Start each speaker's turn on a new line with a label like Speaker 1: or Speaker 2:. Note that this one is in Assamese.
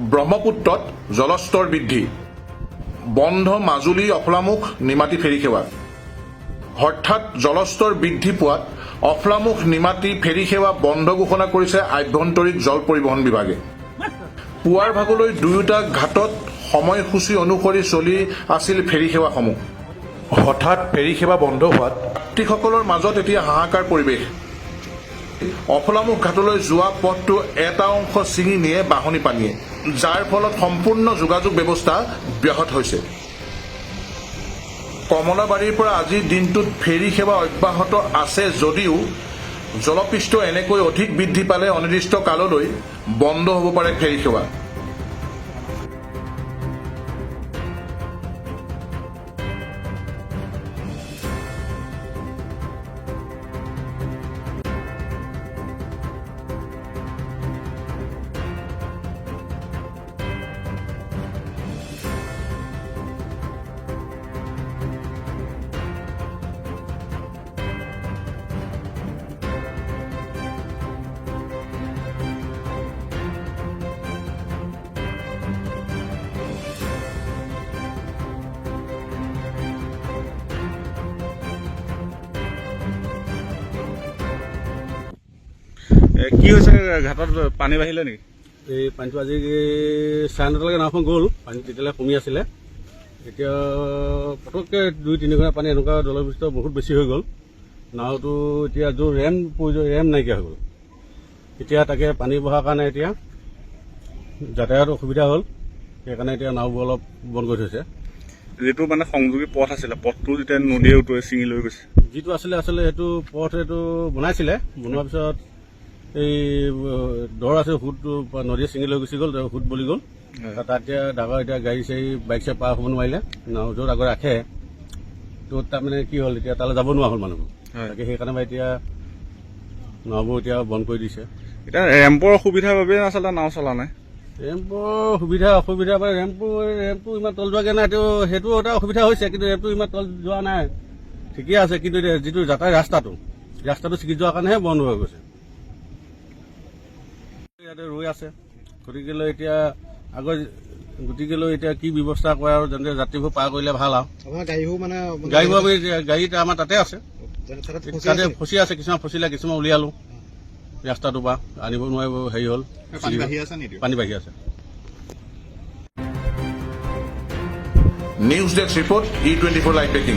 Speaker 1: ব্ৰহ্মপুত্ৰত জলস্তৰ বৃদ্ধি, বন্ধ মাজুলী অফলামুখ নিমাতী ফেৰী সেৱা। হঠাৎ জলস্তৰ বৃদ্ধি পোৱাত অফলামুখ নিমাতী ফেৰী সেৱা বন্ধ ঘোষণা কৰিছে আভ্যন্তৰীণ জল পৰিবহণ বিভাগে। পুৱাৰ ভাগলৈ দুয়োটা ঘাটত সময়সূচী অনুসৰি চলি আছিল ফেৰী সেৱাসমূহ। হঠাৎ ফেৰী সেৱা বন্ধ হোৱাত যাত্ৰীসকলৰ মাজত এতিয়া হাহাকাৰ পৰিৱেশ। অফলামুখ ঘাটলৈ যোৱা পথটো এটা অংশ ছিঙি নিয়ে বাঢ়নী পানীয়ে, যাৰ ফলত সম্পূৰ্ণ যোগাযোগ ব্যৱস্থা ব্যাহত হৈছে। কমলাবাৰীৰ পৰা আজিৰ দিনটোত ফেৰী সেৱা অব্যাহত আছে যদিও জলপৃষ্ঠ এনেকৈ অধিক বৃদ্ধি পালে অনিৰ্দিষ্ট কাললৈ বন্ধ হ'ব পাৰে ফেৰী সেৱা।
Speaker 2: কি হৈছে ঘাটত পানী বাঢ়িলে নেকি?
Speaker 3: এই পানীটো আজি 9:30লৈকে নাওখন গ'ল, পানী তেতিয়ালৈ কমি আছিলে। এতিয়া পটককৈ 2-3 ঘণ্টা পানী এনেকুৱা জলপৃষ্ঠ বহুত বেছি হৈ গ'ল। নাওটো এতিয়া য'ৰ ৰেম নাইকিয়া হৈ গ'ল। এতিয়া তাকে পানী বহাৰ কাৰণে এতিয়া যাতায়াত অসুবিধা হ'ল, সেইকাৰণে এতিয়া নাওবোৰ অলপ বন্ধ কৰি থৈছে।
Speaker 2: যিটো মানে সংযোগী পথ আছিলে, পথটো যেতিয়া নদীয়ে উটুৱাই ছিঙি লৈ গৈছে,
Speaker 3: যিটো আছিলে সেইটো পথ এইটো বনাইছিলে, বনোৱাৰ পিছত এই দৰ আছে, সুতটো নদীয়ে ছিঙি লৈ গুচি গ'ল, সুত বলি গ'ল। তাত এতিয়া ডাঙৰ গাড়ী চাড়ী বাইক চাইক পাৰ হ'ব নোৱাৰিলে। নাও য'ত আগত ৰাখে ত'ত তাৰমানে কি হ'ল, এতিয়া তালৈ যাব নোৱাৰা হ'ল মানুহবোৰ। তাকে সেইকাৰণে এতিয়া নাওবোৰ এতিয়া বন্ধ কৰি দিছে।
Speaker 2: এতিয়া ৰেম্পৰ সুবিধাৰ বাবে আচলতে নাও চলা নাই।
Speaker 3: ৰেম্পৰ অসুবিধা মানে ৰেম্পটো ইমান তল যোৱাকৈ নাই, সেইটো এটা অসুবিধা হৈছে, কিন্তু ৰেম্পটো ইমান তল যোৱা নাই, ঠিকেই আছে। কিন্তু যিটো যাতায়াত ৰাস্তাটো ছিগি যোৱাৰ কাৰণেহে বন্ধ হৈ গৈছে। ইয়াতে ৰৈ আছে, গতিকেলৈ এতিয়া কি ব্যৱস্থা কৰে আৰু যেনে যাত্ৰীবোৰ পাৰ কৰিলে ভাল আৰু। গাড়ীবোৰ আমাৰ তাতে আছে, তাতে ফচি আছে, কিছুমান ফচিলে, কিছুমান উলিয়ালো ৰাস্তাটো পৰা আনিব নোৱাৰিব, হেৰি হ'ল, পানী বাঢ়ি আছে।
Speaker 1: News desk report, E24 live breaking.